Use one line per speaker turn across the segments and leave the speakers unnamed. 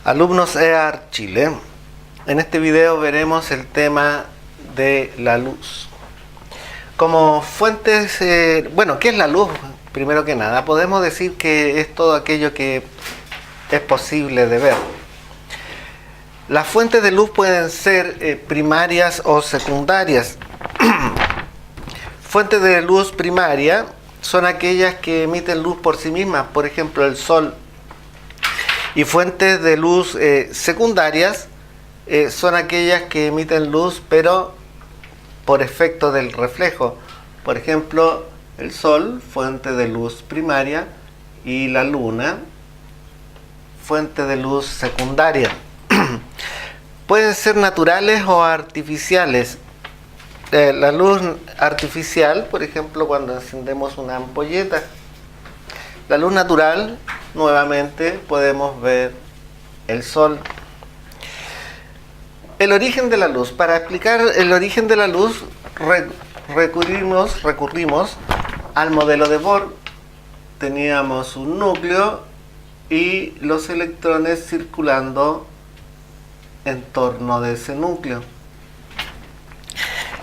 Alumnos EAR Chile, en este video veremos el tema de la luz. Como fuentes, ¿qué es la luz? Primero que nada, podemos decir que es todo aquello que es posible de ver. Las fuentes de luz pueden ser primarias o secundarias. Fuentes de luz primaria son aquellas que emiten luz por sí mismas, por ejemplo el sol. Y fuentes de luz secundarias son aquellas que emiten luz pero por efecto del reflejo. Por ejemplo, el sol, fuente de luz primaria, y la luna, fuente de luz secundaria. Pueden ser naturales o artificiales. La luz artificial, por ejemplo, cuando encendemos una ampolleta. La luz natural, nuevamente, podemos ver el sol. El origen de la luz. Para explicar el origen de la luz, recurrimos al modelo de Bohr. Teníamos un núcleo y los electrones circulando en torno de ese núcleo.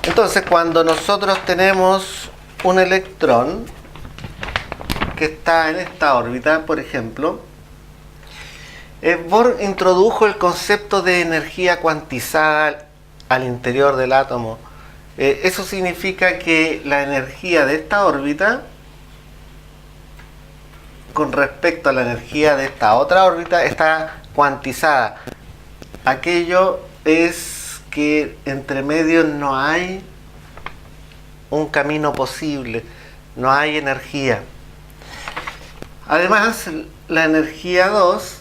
Entonces, cuando nosotros tenemos un electrón que está en esta órbita, por ejemplo, Bohr introdujo el concepto de energía cuantizada al interior del átomo. Eso significa que la energía de esta órbita con respecto a la energía de esta otra órbita está cuantizada. Aquello es que entre medio no hay un camino posible, no hay energía. Además, la energía 2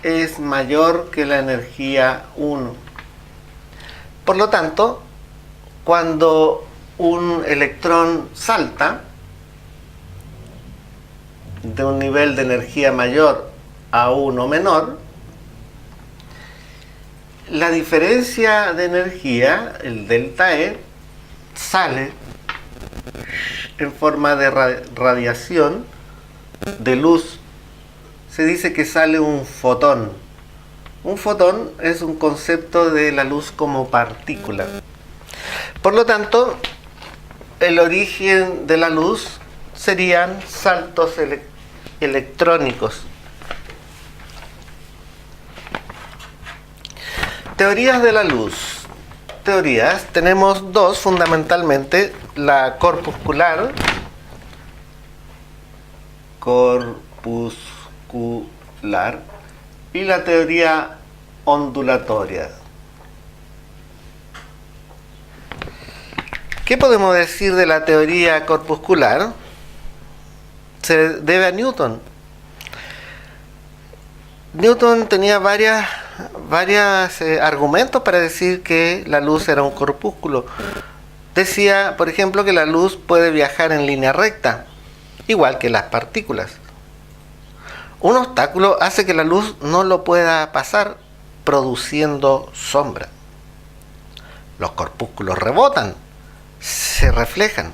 es mayor que la energía 1. Por lo tanto, cuando un electrón salta de un nivel de energía mayor a uno menor, la diferencia de energía, el delta E, sale en forma de radiación de luz. Se dice que sale un fotón. Un fotón es un concepto de la luz como partícula. Por lo tanto, el origen de la luz serían saltos electrónicos. Teorías de la luz. Teorías, tenemos dos fundamentalmente: la corpuscular, y la teoría ondulatoria. ¿Qué podemos decir de la teoría corpuscular? Se debe a Newton. Newton tenía varios argumentos para decir que la luz era un corpúsculo. Decía, por ejemplo, que la luz puede viajar en línea recta, igual que las partículas. Un obstáculo hace que la luz no lo pueda pasar, produciendo sombra. Los corpúsculos rebotan, se reflejan.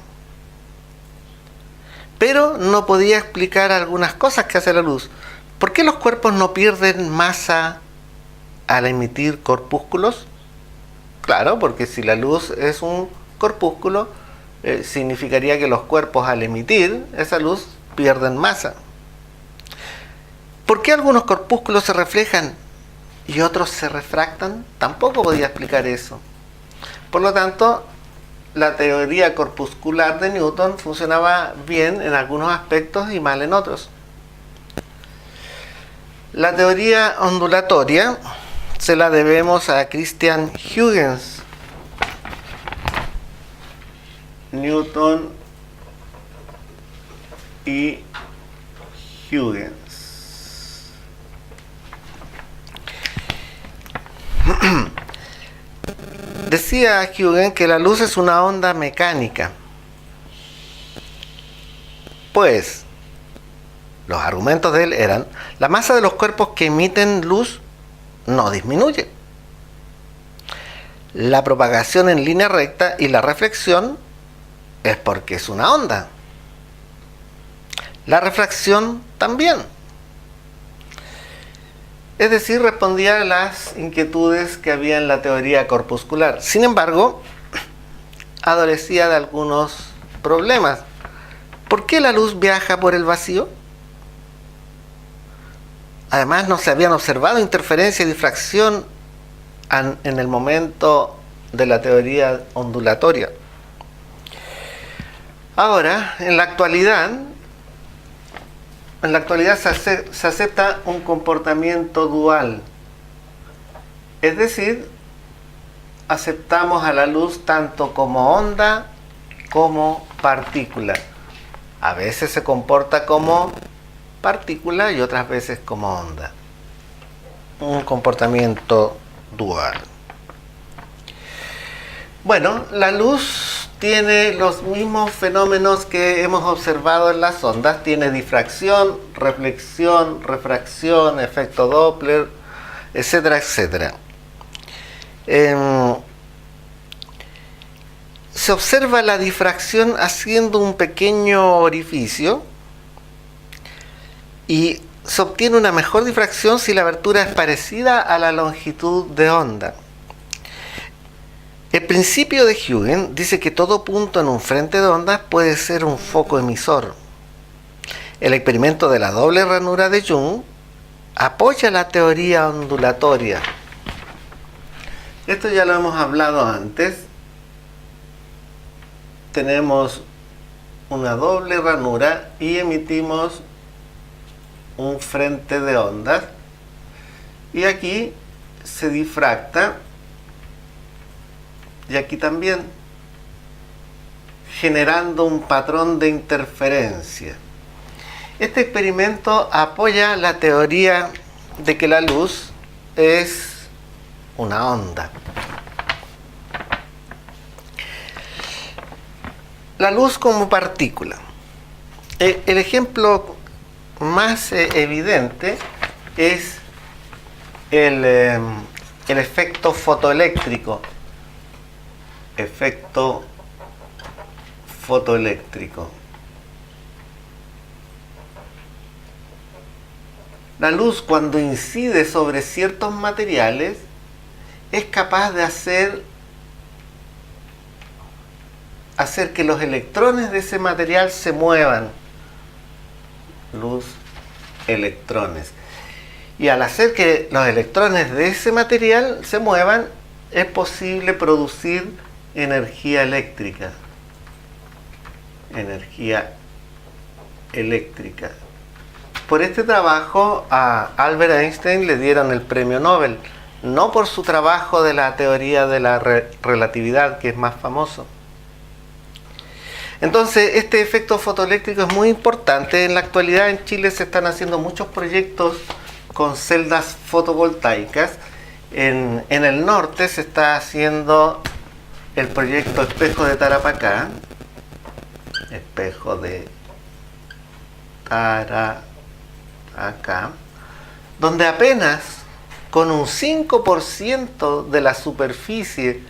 Pero no podía explicar algunas cosas que hace la luz. ¿Por qué los cuerpos no pierden masa al emitir corpúsculos? Claro, porque si la luz es un corpúsculo, significaría que los cuerpos al emitir esa luz pierden masa. ¿Por qué algunos corpúsculos se reflejan y otros se refractan? Tampoco podía explicar eso. Por lo tanto, la teoría corpuscular de Newton funcionaba bien en algunos aspectos y mal en otros. La teoría ondulatoria se la debemos a Christian Huygens. Newton y Huygens. Decía Huygens que la luz es una onda mecánica. Pues, los argumentos de él eran: la masa de los cuerpos que emiten luz no disminuye. La propagación en línea recta y la reflexión es porque es una onda. La refracción también. Es decir, respondía a las inquietudes que había en la teoría corpuscular. Sin embargo, adolecía de algunos problemas. ¿Por qué la luz viaja por el vacío? Además, no se habían observado interferencia y difracción en el momento de la teoría ondulatoria. Ahora, en la actualidad se acepta un comportamiento dual. Es decir, aceptamos a la luz tanto como onda como partícula. A veces se comporta como partícula y otras veces como onda. Un comportamiento dual. Bueno, la luz tiene los mismos fenómenos que hemos observado en las ondas. Tiene difracción, reflexión, refracción, efecto Doppler, etcétera, etcétera. Se observa la difracción haciendo un pequeño orificio y se obtiene una mejor difracción si la abertura es parecida a la longitud de onda. El principio de Huygens dice que todo punto en un frente de ondas puede ser un foco emisor. El experimento de la doble ranura de Young apoya la teoría ondulatoria. Esto ya lo hemos hablado antes. Tenemos una doble ranura y emitimos un frente de ondas. Y aquí se difracta. Y aquí también, generando un patrón de interferencia. Este experimento apoya la teoría de que la luz es una onda. La luz como partícula. El ejemplo más evidente es el efecto fotoeléctrico. Efecto fotoeléctrico. La luz, cuando incide sobre ciertos materiales, es capaz de hacer que los electrones de ese material se muevan. Luz, electrones. Y al hacer que los electrones de ese material se muevan, es posible producir energía eléctrica. Energía eléctrica. Por este trabajo a Albert Einstein le dieron el premio Nobel, no por su trabajo de la teoría de la relatividad, que es más famoso. Entonces, este efecto fotoeléctrico es muy importante. En la actualidad en Chile se están haciendo muchos proyectos con celdas fotovoltaicas. En el norte se está haciendo el proyecto Espejo de Tarapacá. Espejo de Tarapacá, donde apenas con un 5% de la superficie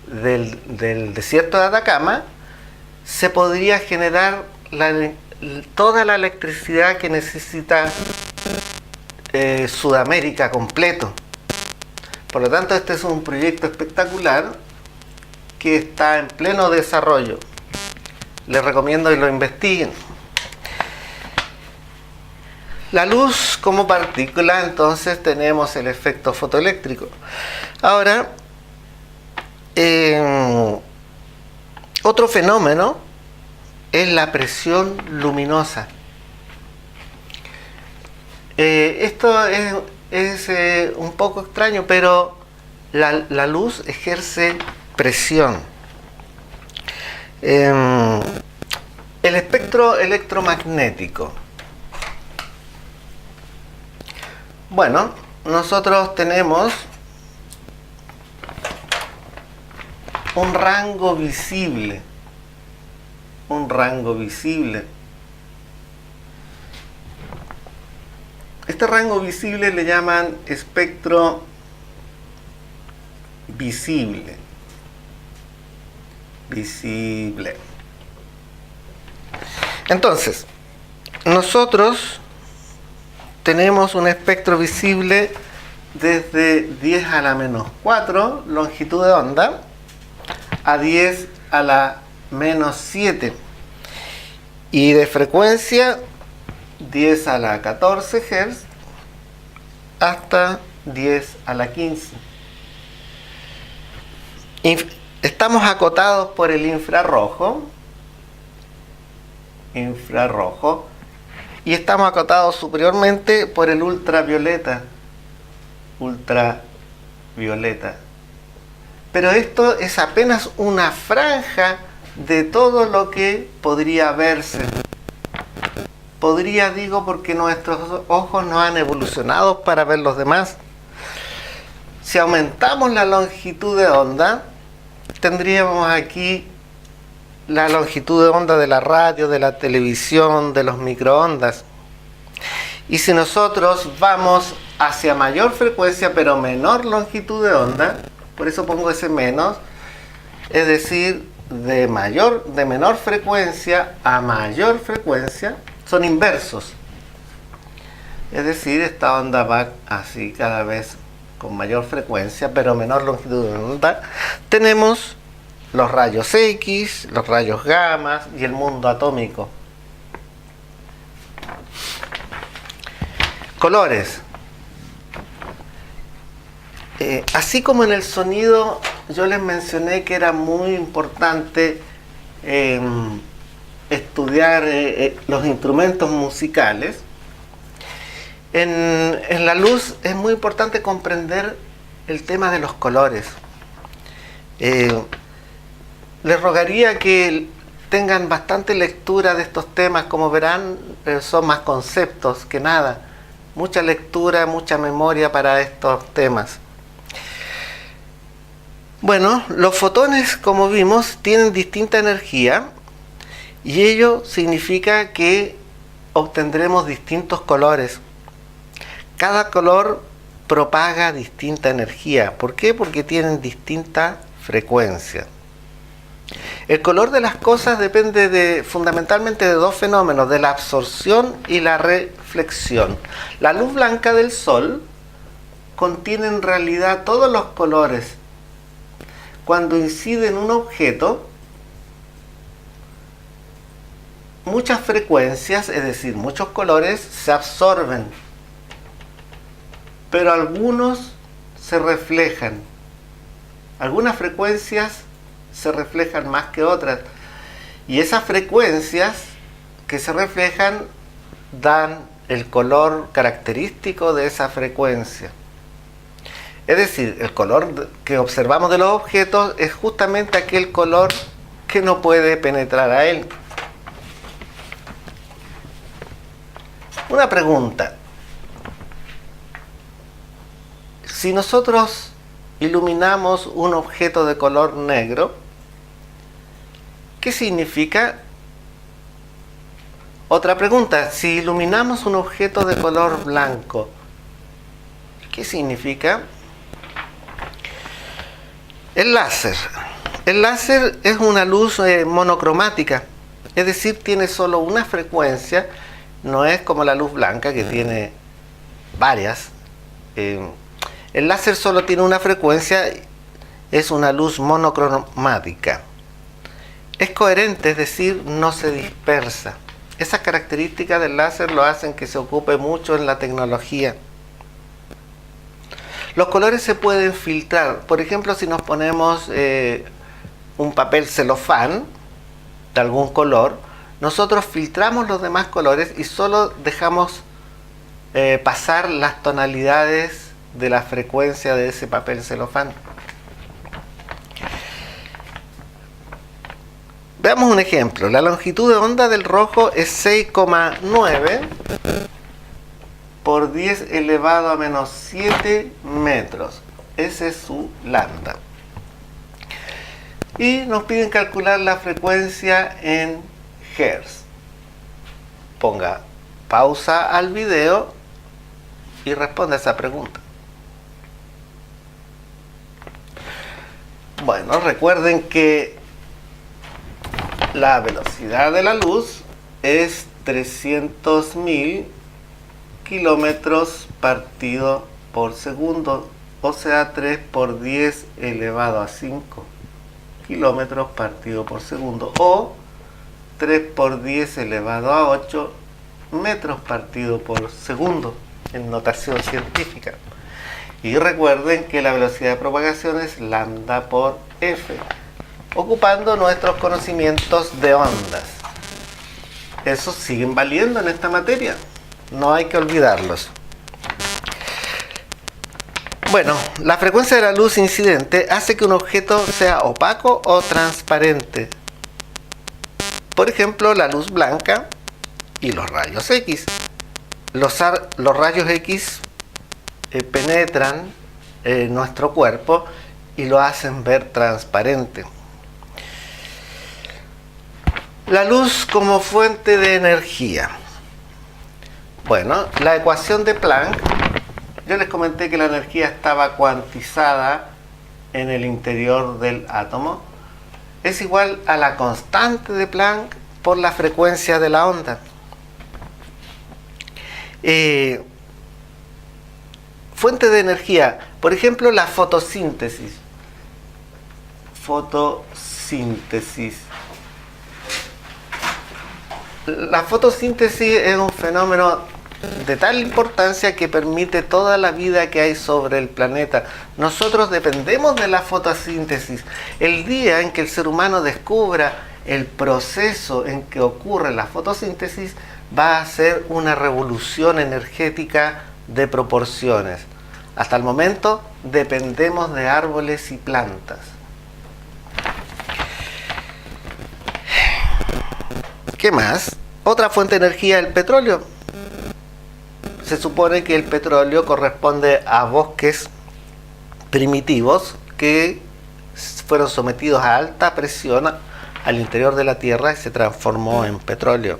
del desierto de Atacama se podría generar toda la electricidad que necesita Sudamérica completo. Por lo tanto, este es un proyecto espectacular que está en pleno desarrollo. Les recomiendo que lo investiguen. La luz como partícula, entonces tenemos el efecto fotoeléctrico. Ahora, otro fenómeno es la presión luminosa. Esto es un poco extraño, pero la luz ejerce presión. El espectro electromagnético. Bueno, nosotros tenemos un rango visible. Un rango visible. Este rango visible le llaman espectro visible. Visible. Entonces, nosotros tenemos un espectro visible desde 10 a la menos 4 longitud de onda a 10 a la menos 7 y de frecuencia 10 a la 14 Hz hasta 10 a la 15. Estamos acotados por el infrarrojo y estamos acotados superiormente por el ultravioleta. Pero esto es apenas una franja de todo lo que podría verse. Podría, digo, porque nuestros ojos no han evolucionado para ver los demás. Si aumentamos la longitud de onda, tendríamos aquí la longitud de onda de la radio, de la televisión, de los microondas. Y si nosotros vamos hacia mayor frecuencia pero menor longitud de onda, por eso pongo ese menos, es decir, de menor frecuencia a mayor frecuencia, son inversos. Es decir, esta onda va así cada vez con mayor frecuencia pero menor longitud de onda. Tenemos los rayos X, los rayos gamma y el mundo atómico. Colores. Así como en el sonido yo les mencioné que era muy importante estudiar los instrumentos musicales, en la luz es muy importante comprender el tema de los colores. Les rogaría que tengan bastante lectura de estos temas. Como verán, son más conceptos que nada. Mucha lectura, mucha memoria para estos temas. Bueno, los fotones, como vimos, tienen distinta energía y ello significa que obtendremos distintos colores. Cada color propaga distinta energía. ¿Por qué? Porque tienen distinta frecuencia. El color de las cosas depende fundamentalmente de dos fenómenos, de la absorción y la reflexión. La luz blanca del sol contiene en realidad todos los colores. Cuando incide en un objeto, muchas frecuencias, es decir, muchos colores, se absorben, pero algunos se reflejan. Algunas frecuencias se reflejan más que otras, y esas frecuencias que se reflejan dan el color característico de esa frecuencia. Es decir, el color que observamos de los objetos es justamente aquel color que no puede penetrar a él. Una pregunta. Si nosotros iluminamos un objeto de color negro, ¿qué significa? Otra pregunta. Si iluminamos un objeto de color blanco, ¿qué significa? El láser. El láser es una luz monocromática, es decir, tiene solo una frecuencia, no es como la luz blanca que tiene varias. El láser solo tiene una frecuencia, es una luz monocromática. Es coherente, es decir, no se dispersa. Esas características del láser lo hacen que se ocupe mucho en la tecnología. Los colores se pueden filtrar. Por ejemplo, si nos ponemos un papel celofán de algún color, nosotros filtramos los demás colores y solo dejamos pasar las tonalidades de la frecuencia de ese papel celofán. Veamos un ejemplo. La longitud de onda del rojo es 6,9 por 10 elevado a menos 7 metros. Ese es su lambda. Y nos piden calcular la frecuencia en Hz. Ponga pausa al video y responda a esa pregunta. Bueno, recuerden que la velocidad de la luz es 300.000 kilómetros partido por segundo, o sea 3 por 10 elevado a 5 kilómetros partido por segundo, o 3 por 10 elevado a 8 metros partido por segundo en notación científica. Y recuerden que la velocidad de propagación es lambda por f, ocupando nuestros conocimientos de ondas. Esos siguen valiendo en esta materia, no hay que olvidarlos. Bueno, la frecuencia de la luz incidente hace que un objeto sea opaco o transparente. Por ejemplo, la luz blanca y los rayos X. Los rayos X penetran en nuestro cuerpo y lo hacen ver transparente. La luz como fuente de energía. Bueno, la ecuación de Planck, yo les comenté que la energía estaba cuantizada en el interior del átomo, es igual a la constante de Planck por la frecuencia de la onda. Fuente de energía, por ejemplo, la fotosíntesis. La fotosíntesis es un fenómeno de tal importancia que permite toda la vida que hay sobre el planeta. Nosotros dependemos de la fotosíntesis. El día en que el ser humano descubra el proceso en que ocurre la fotosíntesis, va a ser una revolución energética de proporciones. Hasta el momento dependemos de árboles y plantas. ¿Qué más? Otra fuente de energía, el petróleo. Se supone que el petróleo corresponde a bosques primitivos que fueron sometidos a alta presión al interior de la Tierra y se transformó en petróleo.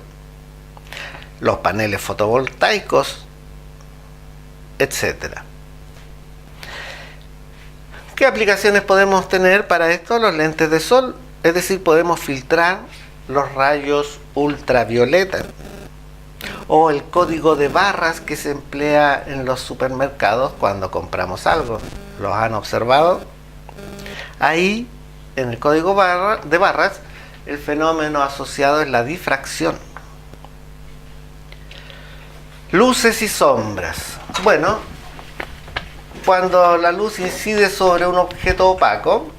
Los paneles fotovoltaicos, etc. ¿Qué aplicaciones podemos tener para esto? Los lentes de sol, es decir, podemos filtrar los rayos ultravioleta, o el código de barras que se emplea en los supermercados cuando compramos algo. ¿Los han observado? Ahí, en el código de barras, el fenómeno asociado es la difracción. Luces y sombras. Bueno, cuando la luz incide sobre un objeto opaco,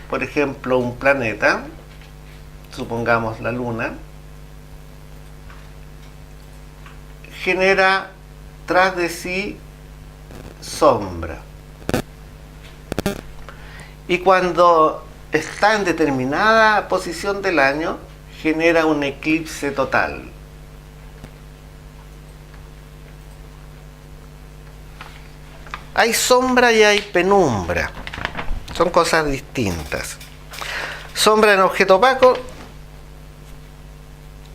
por ejemplo un planeta, supongamos la luna, genera tras de sí sombra. Y cuando está en determinada posición del año, genera un eclipse total. Hay sombra y hay penumbra. Son cosas distintas. Sombra en objeto opaco.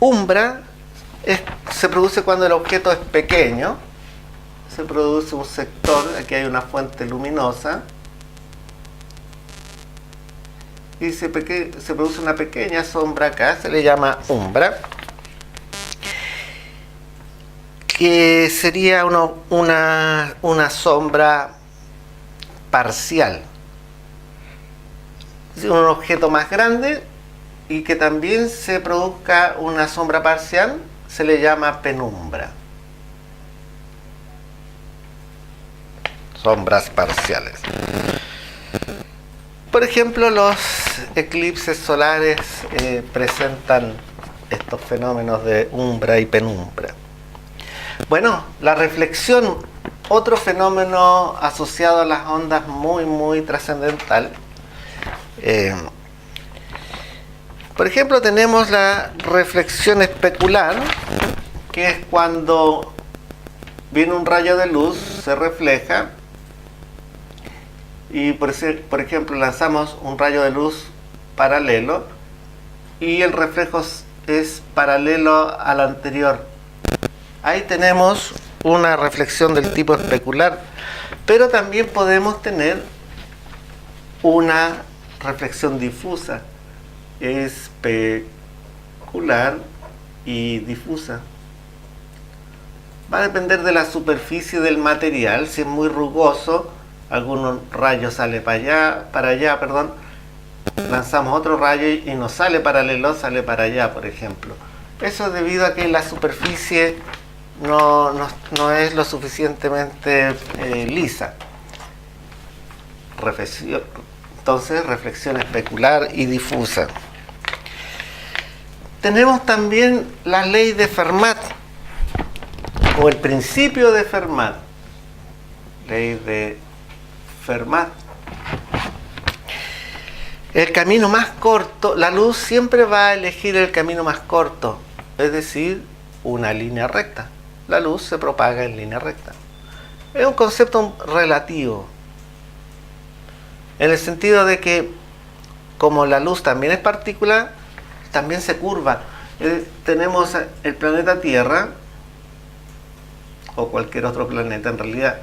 Umbra se produce cuando el objeto es pequeño. Se produce un sector, aquí hay una fuente luminosa. Y se produce una pequeña sombra acá, se le llama umbra. Que sería una sombra parcial. Es un objeto más grande y que también se produzca una sombra parcial, se le llama penumbra. Sombras parciales. Por ejemplo, los eclipses solares presentan estos fenómenos de umbra y penumbra. Bueno, la reflexión, otro fenómeno asociado a las ondas muy trascendental. Por ejemplo, tenemos la reflexión especular, que es cuando viene un rayo de luz, se refleja, y por ejemplo lanzamos un rayo de luz paralelo y el reflejo es paralelo al anterior. Ahí tenemos una reflexión del tipo especular, pero también podemos tener una reflexión difusa, especular y difusa. Va a depender de la superficie del material. Si es muy rugoso, algunos rayos sale para allá, perdón. Lanzamos otro rayo y nos sale paralelo, sale para allá, por ejemplo. Eso es debido a que la superficie no es lo suficientemente lisa. Entonces, reflexión especular y difusa. Tenemos también la ley de Fermat, o el principio de Fermat. Ley de Fermat. El camino más corto, la luz siempre va a elegir el camino más corto, es decir, una línea recta. La luz se propaga en línea recta. Es un concepto relativo, en el sentido de que como la luz también es partícula, también se curva. Tenemos el planeta Tierra, o cualquier otro planeta en realidad,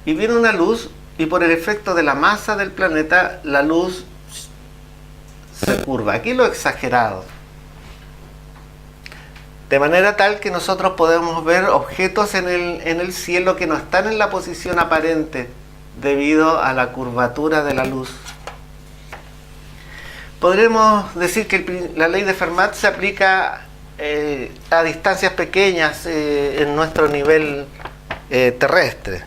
y viene una luz, y por el efecto de la masa del planeta, la luz se curva. Aquí lo exagerado. De manera tal que nosotros podemos ver objetos en el cielo que no están en la posición aparente debido a la curvatura de la luz. Podremos decir que la ley de Fermat se aplica a distancias pequeñas en nuestro nivel terrestre,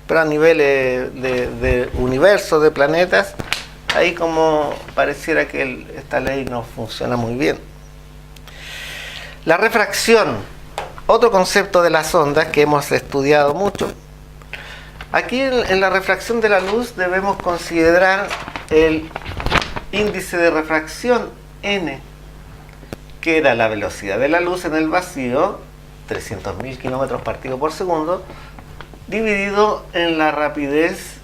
pero a nivel de universo, de planetas, ahí como pareciera que esta ley no funciona muy bien. La refracción, otro concepto de las ondas que hemos estudiado mucho. Aquí en la refracción de la luz debemos considerar el índice de refracción n, que era la velocidad de la luz en el vacío, 300.000 kilómetros partido por segundo, dividido en la rapidez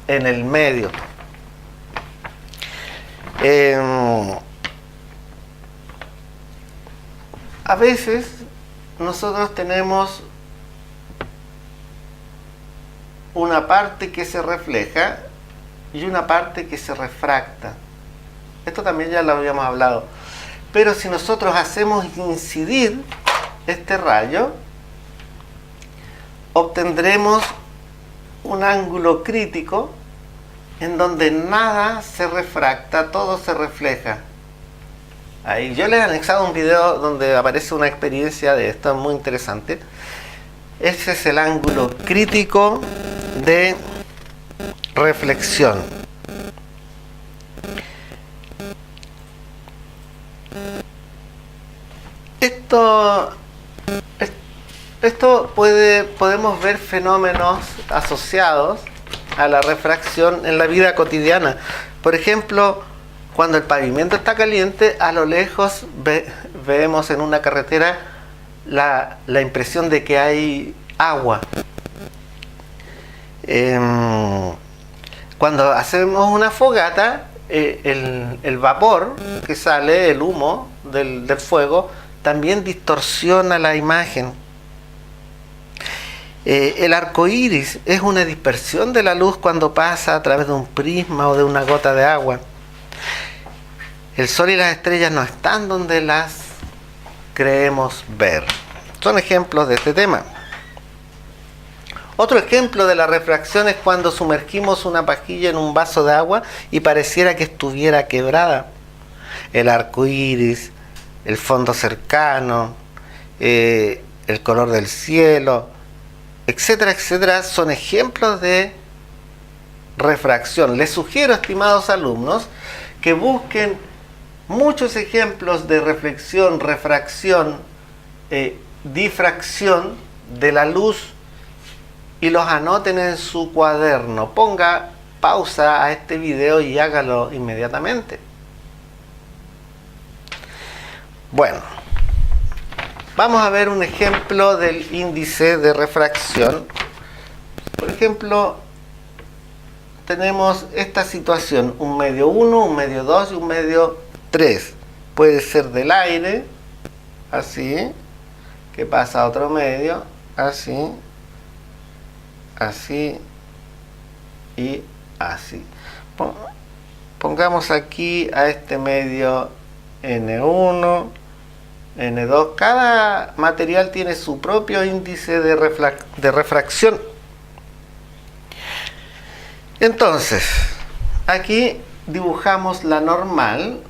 en el medio. A veces nosotros tenemos una parte que se refleja y una parte que se refracta. Esto también ya lo habíamos hablado. Pero si nosotros hacemos incidir este rayo, obtendremos un ángulo crítico en donde nada se refracta, todo se refleja. Ahí yo les he anexado un video donde aparece una experiencia de esto muy interesante. Ese es el ángulo crítico de reflexión. Podemos ver fenómenos asociados a la refracción en la vida cotidiana. Por ejemplo, cuando el pavimento está caliente, a lo lejos vemos en una carretera la impresión de que hay agua. Cuando hacemos una fogata, el vapor que sale, el humo del fuego, también distorsiona la imagen. El arco iris es una dispersión de la luz cuando pasa a través de un prisma o de una gota de agua. El sol y las estrellas no están donde las creemos ver. Son ejemplos de este tema. Otro ejemplo de la refracción es cuando sumergimos una pajilla en un vaso de agua y pareciera que estuviera quebrada. El arco iris, el fondo cercano, el color del cielo, etcétera, etcétera, son ejemplos de refracción. Les sugiero, estimados alumnos, que busquen muchos ejemplos de reflexión, refracción, difracción de la luz y los anoten en su cuaderno. Ponga pausa a este video y hágalo inmediatamente. Bueno, vamos a ver un ejemplo del índice de refracción. Por ejemplo, tenemos esta situación, un medio 1, un medio 2 y un medio 3. Puede ser del aire, así, que pasa a otro medio, así, así y así. Pongamos aquí a este medio N1 N2. Cada material tiene su propio índice de refracción. Entonces, aquí dibujamos la normal,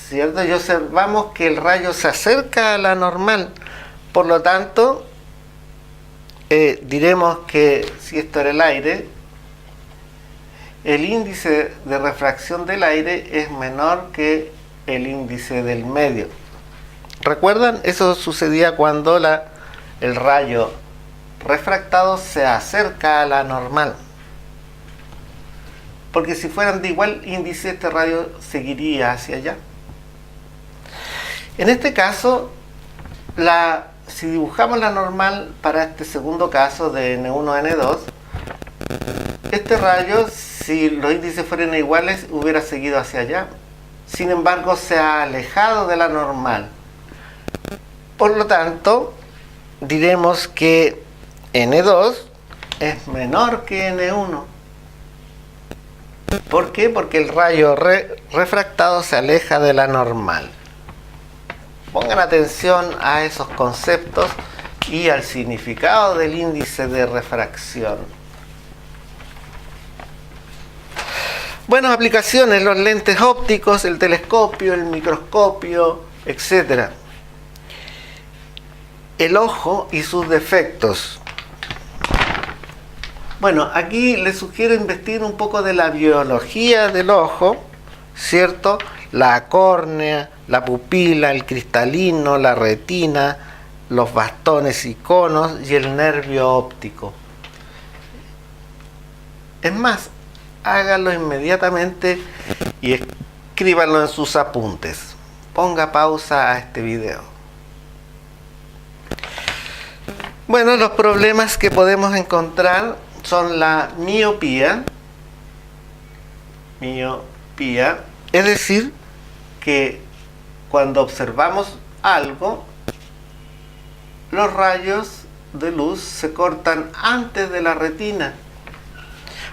¿cierto? Y observamos que el rayo se acerca a la normal. Por lo tanto, diremos que si esto era el aire, el índice de refracción del aire es menor que el índice del medio. ¿Recuerdan? Eso sucedía cuando el rayo refractado se acerca a la normal. Porque si fueran de igual índice, este rayo seguiría hacia allá. En este caso, si dibujamos la normal para este segundo caso de N1 a N2, este rayo, si los índices fueran iguales, hubiera seguido hacia allá. Sin embargo, se ha alejado de la normal. Por lo tanto, diremos que N2 es menor que N1. ¿Por qué? Porque el rayo refractado se aleja de la normal. Pongan atención a esos conceptos y al significado del índice de refracción. Bueno, aplicaciones, los lentes ópticos, el telescopio, el microscopio, etc. El ojo y sus defectos. Bueno, aquí les sugiero investigar un poco de la biología del ojo, ¿cierto? La córnea, la pupila, el cristalino, la retina, los bastones y conos y el nervio óptico. Es más, háganlo inmediatamente y escríbanlo en sus apuntes. Ponga pausa a este video. Bueno, los problemas que podemos encontrar son la miopía, es decir, que cuando observamos algo, los rayos de luz se cortan antes de la retina.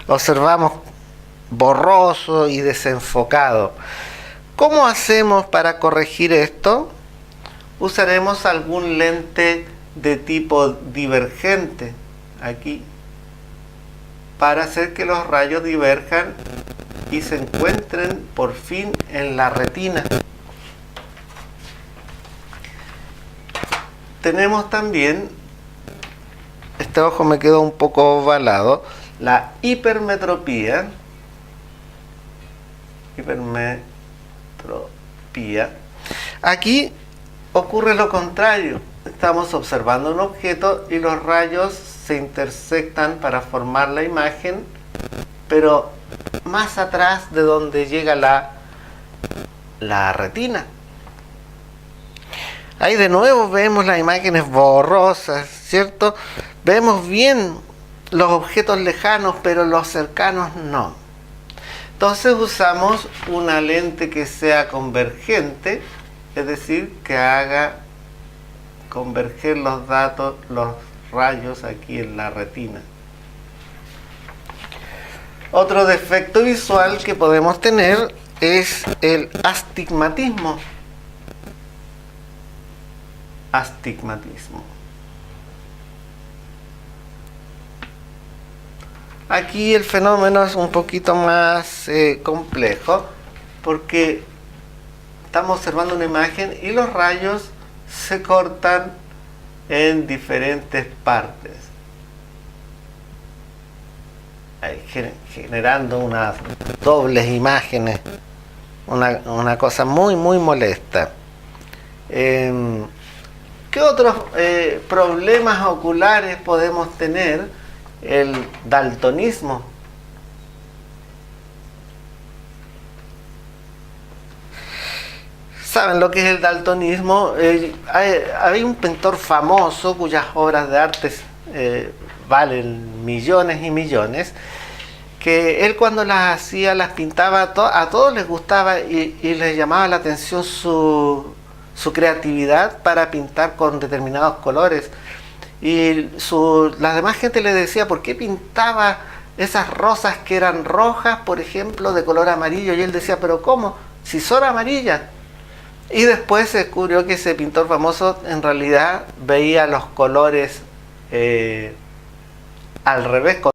Observamos borroso y desenfocado. ¿Cómo hacemos para corregir esto? Usaremos algún lente de tipo divergente aquí para hacer que los rayos diverjan y se encuentren por fin en la retina. Tenemos también, este ojo me quedó un poco ovalado, la hipermetropía. Aquí ocurre lo contrario. Estamos observando un objeto y los rayos se intersectan para formar la imagen, pero más atrás de donde llega la retina. Ahí de nuevo vemos las imágenes borrosas, ¿cierto? Vemos bien los objetos lejanos, pero los cercanos no. Entonces usamos una lente que sea convergente, es decir, que haga converger los rayos aquí en la retina. Otro defecto visual que podemos tener es el astigmatismo. Aquí el fenómeno es un poquito más complejo, porque estamos observando una imagen y los rayos se cortan en diferentes partes, generando unas dobles imágenes, una cosa muy muy molesta. ¿Qué otros problemas oculares podemos tener? El daltonismo. ¿Saben lo que es el daltonismo? Hay un pintor famoso cuyas obras de arte valen millones y millones, que él cuando las hacía, las pintaba, a todos les gustaba y les llamaba la atención su creatividad para pintar con determinados colores. Y la demás gente le decía por qué pintaba esas rosas que eran rojas, por ejemplo, de color amarillo, y él decía, pero ¿cómo? Si son amarillas. Y después se descubrió que ese pintor famoso en realidad veía los colores al revés.